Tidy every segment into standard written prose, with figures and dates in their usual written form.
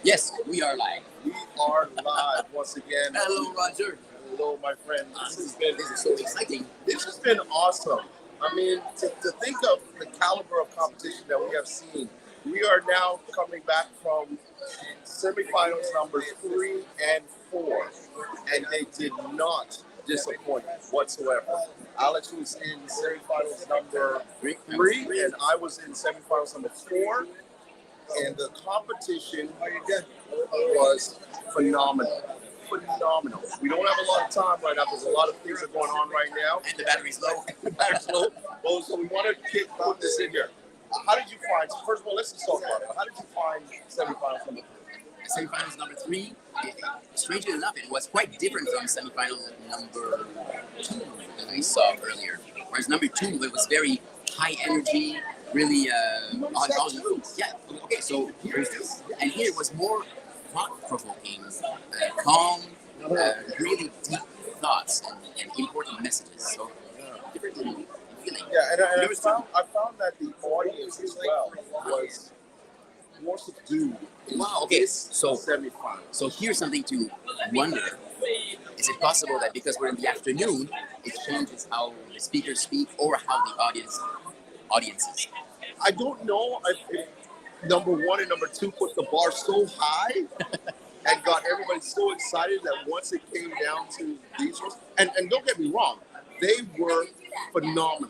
Yes, we are live. We are live once again. Hello, Roger. Hello, my friend. This is so exciting. This has been awesome. I mean, to think of the caliber of competition that we have seen, we are now coming back from semifinals numbers 3 and 4, and they did not disappoint whatsoever. Alex was in semifinals number 3, and I was in semifinals number 4. And the competition was phenomenal. Phenomenal. We don't have a lot of time right now because a lot of things are going on right now. And the battery's low. The battery's low. Well, so we want to put this in here. How did you find, first of all, let's just talk about it. How did you find semifinals number 3? Semifinals number 3, strangely enough, it was quite different from semifinals number 2 that we saw earlier. Whereas number 2, it was very high energy, really on. Yeah, okay, so here's this. And here it was more thought-provoking, calm, really deep thoughts and important messages. So different feeling. Yeah, and I found that the audience as well was more subdued. Wow, okay, so semifinals. So here's something to wonder. Is it possible that because we're in the afternoon, it changes how the speakers speak or how the audiences? I don't know if number 1 and number 2 put the bar so high and got everybody so excited that once it came down to these ones, and don't get me wrong, they were phenomenal.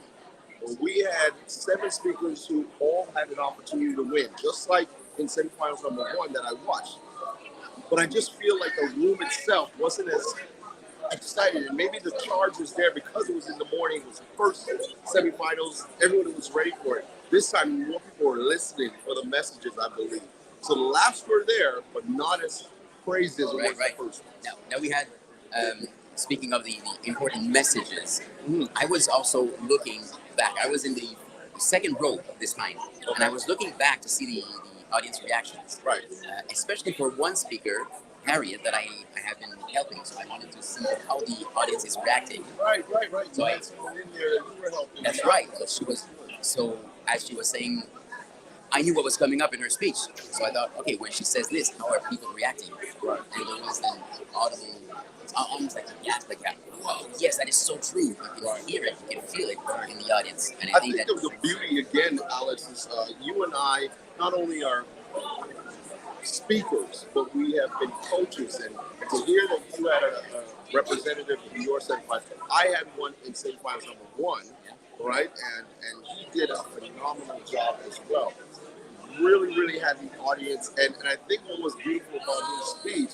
We had 7 speakers who all had an opportunity to win, just like in semifinals number 1 that I watched. But I just feel like the room itself wasn't as excited, and maybe the charge was there because it was in the morning. It was the first semifinals. Everyone was ready for it. This time, more people were listening for the messages, I believe. So the laughs were there, but not as crazy as it was the first one. Now we had, speaking of the important messages, I was also looking back. I was in the second row this time, and I was looking back to see the audience reactions. Right. Especially for one speaker, Harriet, that I have been helping, so I wanted to see how the audience is reacting. Right. So that's right. So as she was saying, I knew what was coming up in her speech. So I thought, okay, when she says this, how are people reacting? Right. And there was an audible, it's almost like a gasp, like that. Wow, yes, that is so true. You can hear it, you can feel it in the audience. And I think that the beauty, again, Alex, is you and I not only are speakers, but we have been coaches, and to hear that you had a representative in your semifinals. I had one in semifinals number 1, right? And he did a phenomenal job as well. Really had the audience, and I think what was beautiful about his speech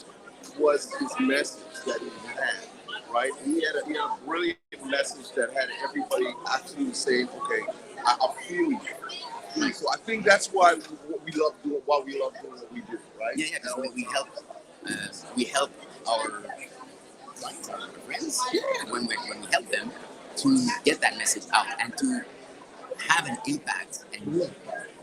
was his message that he had, right? He had a brilliant message that had everybody actually saying, okay, I feel you. So I think that's why we love doing what we do, right? Yeah, because we help our clients, our friends, when we help them to get that message out and to have an impact, and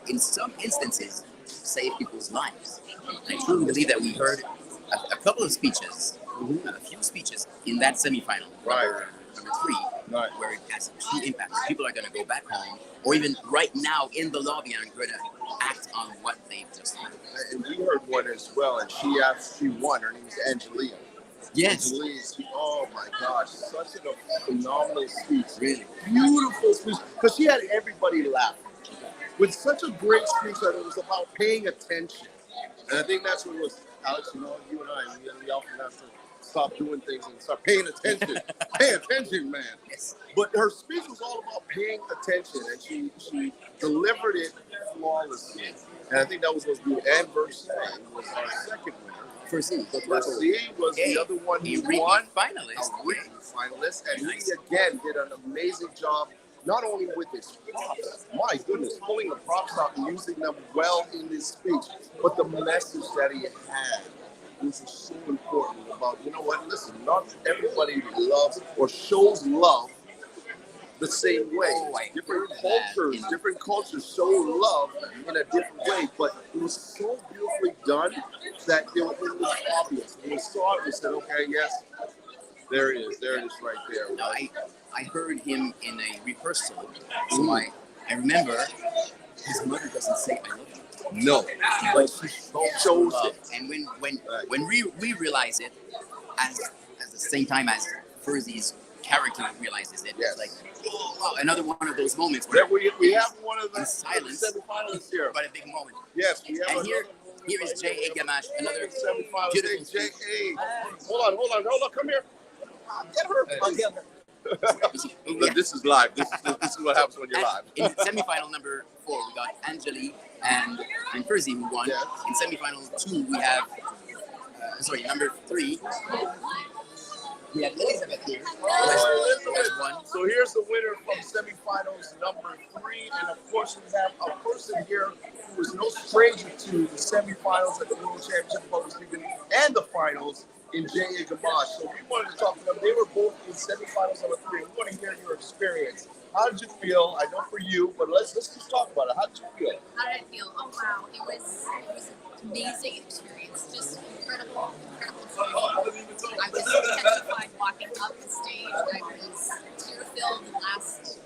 in some instances save people's lives. I truly believe that we heard a couple of speeches, a few speeches in that semifinal, number 3, where it has a true impact. People are going to go back home, or even right now in the lobby, and are going to act on what they've just heard. And we heard one as well, and she won. Her name is Angelia. Yes. Angelia, oh my gosh, such a phenomenal speech. Really beautiful speech, because she had everybody laughing. With such a great speech that it was about paying attention. And I think that's what it was. Alex, you and I, we often have to stop doing things and start paying attention. Pay attention, man. Yes. But her speech was all about paying attention, and she delivered it flawlessly. And I think that was what was good. And Versailles was our second winner. Versailles was the other one who won. Finalist. A written finalist. And he, again, did an amazing job, not only with his props, my goodness, pulling the props out and using them well in his speech, but the message that he had. This is so important about, you know what, listen, not everybody loves or shows love the same way. Different cultures show love in a different way, but it was so beautifully done that it was obvious. When we saw it, we said, okay, yes, there it is right there. Now, I heard him in a rehearsal, so I remember his mother doesn't say I love you. No, but she shows love. it. And Right. when we realize it, as the same time as Ferzy's character realizes it, Yes. it's like, oh, wow, another one of those moments where Yeah, we have one of the in silence, semifinalists here. but a big moment. Yes, we have And here another is J.A. Gamache, another semifinalist. beautiful Hey, speech. J.A. Hold on, come here. Get her. Yeah. This is live. This is what happens when you're And live. in semifinal number 4, we got Angeli and Ferzy who won. Yes. In semifinal 2, we have number 3. We have Elizabeth here. Who has won. So here's the winner from semifinals number 3, and of course we have a person here who is no stranger to the semifinals at the World Championship of Public Speaking and the finals in J.A. Gamache. So we wanted to talk to them. They were both in semifinals number 3. We want to hear your experience. How did you feel? I know for you, but let's just talk about it. How did you feel? How did I feel? Oh wow, it was an amazing experience. Just incredible journey. I was petrified walking up the stage. I was tear-filled the last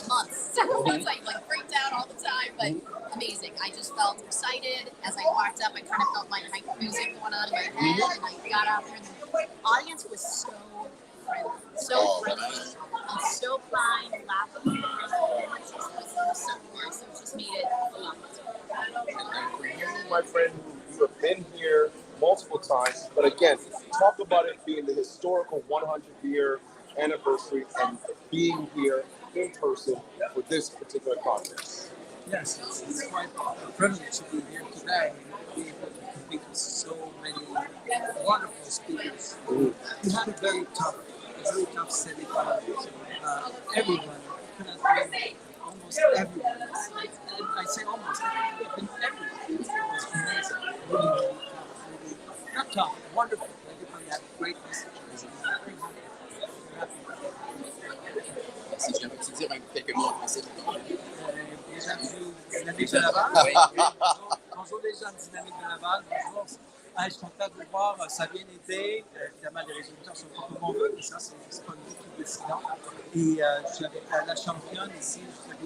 months. So I was like freaked out all the time, but amazing. I just felt excited as I walked up. I kind of felt my hype music going on in my head, and I got out there, and the audience was so friendly, and so kind, laughing. It was so nice. So it just made it a lot. And for you, my friend, you have been here multiple times, but again, talk about it being the historical 100-year anniversary and being here in person for this particular conference. Yes, it's quite a privilege to be here today and be able to compete with so many wonderful speakers. We had a very tough semi-finals. Everyone could have been almost everyone. And I say almost everyone, everyone was amazing. Really tough, not tough, wonderful. Everybody had great messages. Si je peux te dire quelques mots en français. Déjà vu Dynamique de Laval. Bonjour les gens de Dynamique de Laval. Bonjour. Je suis content de voir, ça a bien été. Évidemment, les résultats sont pas comme on veut, mais ça, c'est pas nous qui décidons. Et j'avais la championne ici, je suis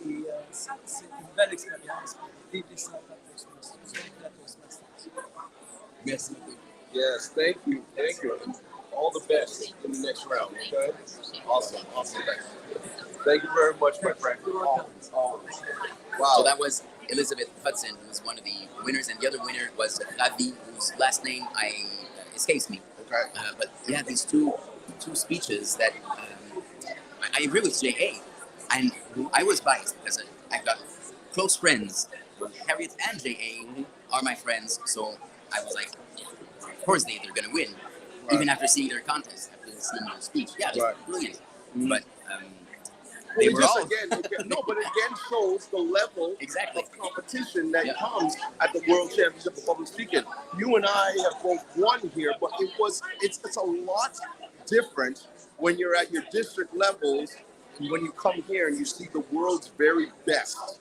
Et c'est une belle expérience. Vivre ça à Toastmasters. Merci beaucoup. Yes, thank you. All the best in the next round, okay? Awesome. Thank you very much, my friend. Always. Wow. So that was Elizabeth Hudson, who was one of the winners, and the other winner was Ravi, whose last name escapes me. Okay. But yeah, these two speeches that I agree with J.A. And I was biased because I've got close friends. Harriet and J.A. are my friends, so I was like, of course they're going to win. Right. Even after seeing their contest, after seeing their speech. Yeah, it was brilliant. But they were all... but again shows the level exactly. of competition that comes at the World Championship of Public Speaking. You and I have both won here, but it's a lot different when you're at your district levels, when you come here and you see the world's very best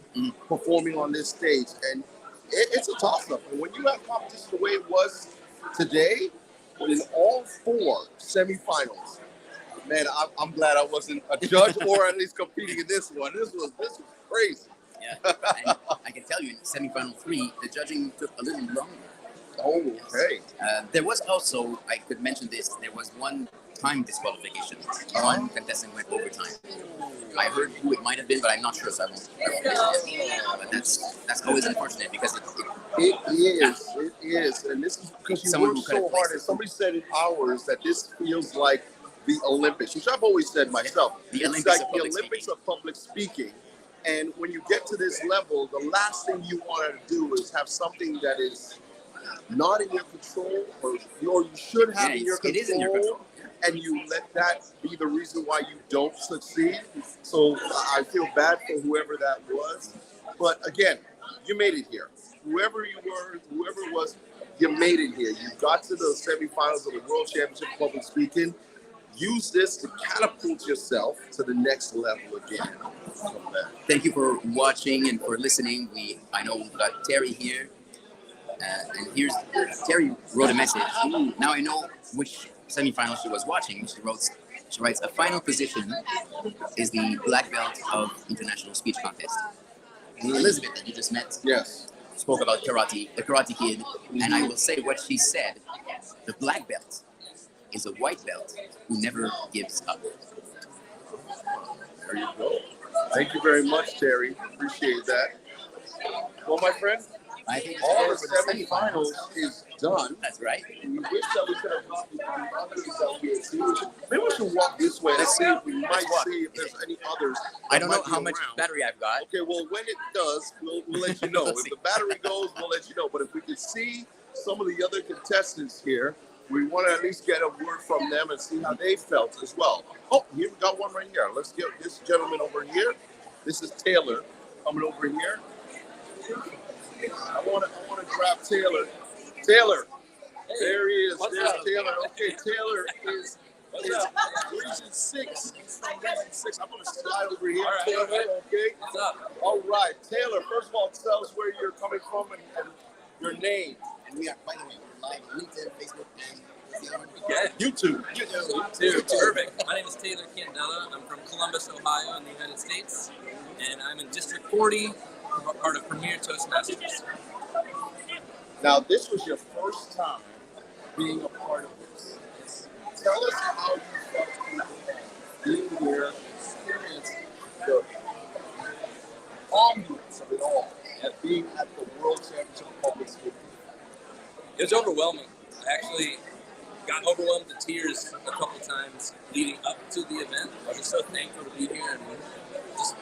performing on this stage. And it's a toss-up. And when you have competition the way it was today, in all 4 semifinals, man, I'm glad I wasn't a judge or at least competing in this one. This was crazy. Yeah, and I can tell you in semifinal 3, the judging took a little longer. Oh, okay. There was also, I could mention this, there was one time disqualification. One contestant went overtime. I heard who it might have been, but I'm not sure, so I won't mention it. But that's always unfortunate because it is. And this is because you work so hard. And somebody said in ours that this feels like the Olympics, which I've always said myself. It's like the Olympics of public speaking. And when you get to this level, the last thing you want to do is have something that is not in your control, or you should have in your control. It is in your control. And you let that be the reason why you don't succeed. So I feel bad for whoever that was. But again, you made it here. Whoever you were, whoever it was, you made it here. You got to the semifinals of the World Championship of Public Speaking. Use this to catapult yourself to the next level again. Thank you for watching and for listening. I know we've got Terry here. And here's Terry wrote a message. Now I know which semifinal she was watching. She wrote, She writes, a final position is the black belt of international speech contest. Elizabeth, that you just met, Yes. spoke about karate, the Karate Kid, and I will say what she said. The black belt is a white belt who never gives up. There you go. Thank you very much, Terry. Appreciate that. Well, my friend, I think all all the semifinals is done. That's right. We wish that we could have gotten the others that we had seen. Maybe we should walk this way and see if we might see if there's any others. I don't know might be how much around. battery I've got. Okay, well, when it does, we'll let you know. We'll If see. the battery goes, we'll let you know. But if we could see some of the other contestants here, we want to at least get a word from them and see how they felt as well. Oh, here we got one right here. Let's get this gentleman over here. This is Taylor coming over here. I want to grab Taylor. Taylor, there he is. There's Taylor. Okay, Taylor is Region 6. He's from Region 6. I'm going to slide over here. All right, Taylor, okay? What's up? All right, Taylor, first of all, tell us where you're coming from and your name. And we are, by the way, we're live on LinkedIn, Facebook, and Yeah. YouTube. Dude, perfect. My name is Taylor Candela. I'm from Columbus, Ohio, in the United States, and I'm in District 40, part of Premier Toastmasters. Now, this was your first time being a part of this. Tell us how you felt being here, experience the ambience of it all, and being at the World Championship of Public Speaking. It was overwhelming. I actually got overwhelmed to tears a couple times leading up to the event. I was just so thankful to be here, and it was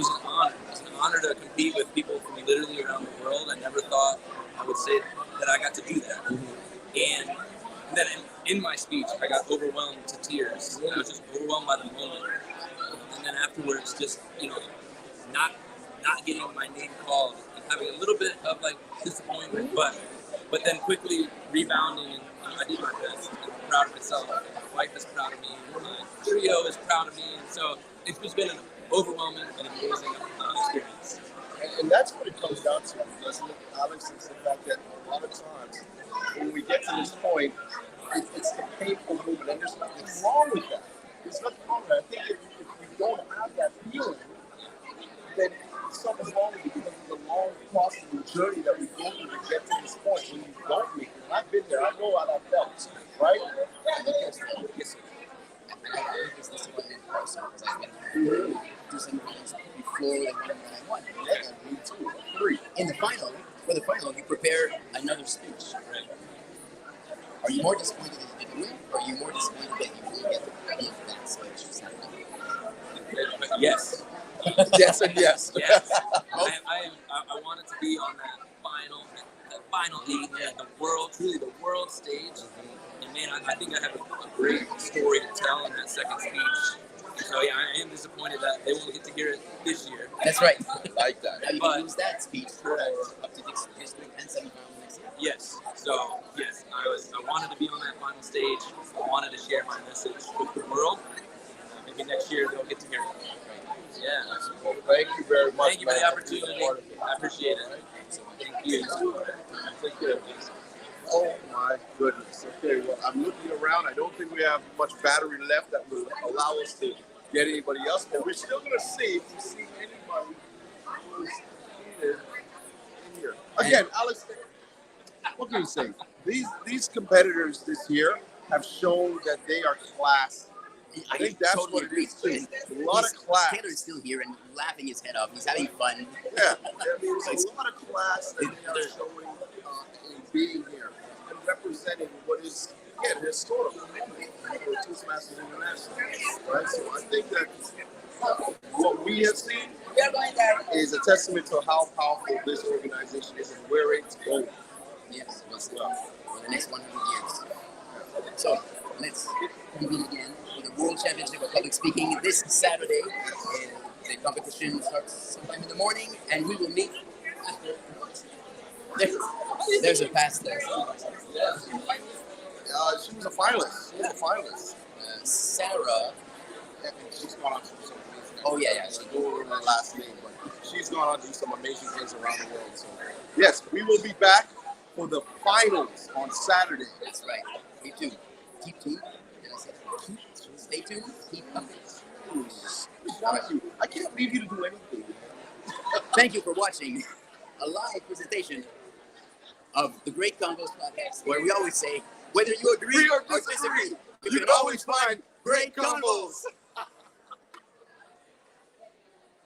an honor. It was an honor to compete with people from literally around the world. I never thought I would say that I got to do that. And then in my speech, I got overwhelmed to tears. I was just overwhelmed by the moment. And then afterwards, just, not getting my name called and having a little bit of like disappointment, but then quickly rebounding, and I did my best. I'm proud of myself. My wife is proud of me. My trio is proud of me. And so it's just been an overwhelming and amazing experience. And that's what it comes down to, doesn't it, Alex? Is the fact that a lot of times when we get to this point, it's the painful movement, and there's nothing wrong with that. There's nothing wrong with that. I think if you don't have that feeling, then something's wrong with you because of the long process and journey that we go through to get to this point when you don't make it. And I've been there. I know how that felt, right? Yes, sir. I think it's disappointing also because I've been through semifinals before the one that I won. Yeah, me too. 3. In the final, for the final, you prepare another speech. Right? Are you more disappointed that you didn't win, or are you more disappointed that you didn't get to give that speech? Yes. Yes and yes. Yes. I wanted to be on that final 8 at truly the world stage. And man, I think I have a great story to tell in that second speech. And so yeah, I am disappointed that they won't get to hear it this year. That's right. Like that. Now you can use that speech for up to district and semifinals next year. Yes. So yes, I wanted to be on that final stage. I wanted to share my message with the world. Maybe next year they'll get to hear it. Yeah. Well, thank you very much. Thank you for the opportunity. I appreciate it. Thank you. Take care. Oh my goodness. Okay, well, I'm looking around. I don't think we have much battery left that will allow us to get anybody else, but we're still going to see if we see anybody who's in here. Again, Alex, what can you say? These competitors this year have shown that they are class. I think that's totally what it is too. agree. A lot of class. Taylor's still here and laughing his head off. He's having fun. Yeah, I mean, there's a lot of class that they are showing in being here and representing what is, again, historical memory for Toastmasters International. Right? So I think that what we have seen is a testament to how powerful this organization is and where it's going. Yes, well, for the next 100 years. So let's convene again for the World Championship of Public Speaking this Saturday. And the competition starts sometime in the morning, and we will meet after. There's a pass there. She was a finalist. She was a finalist. Sarah. She's gone on to do some amazing things. Oh, yeah. She go over her last name, but she's gone on to do some amazing things around the world. So, yes, we will be back for the finals on Saturday. That's right. Me too. Keep two. Did I say keep two? stay tuned. Keep coming. Thank you. I can't leave you to do anything. Thank you for watching a live presentation of the Great Combos Podcast, where we always say, whether you agree or disagree, you can always find great combos.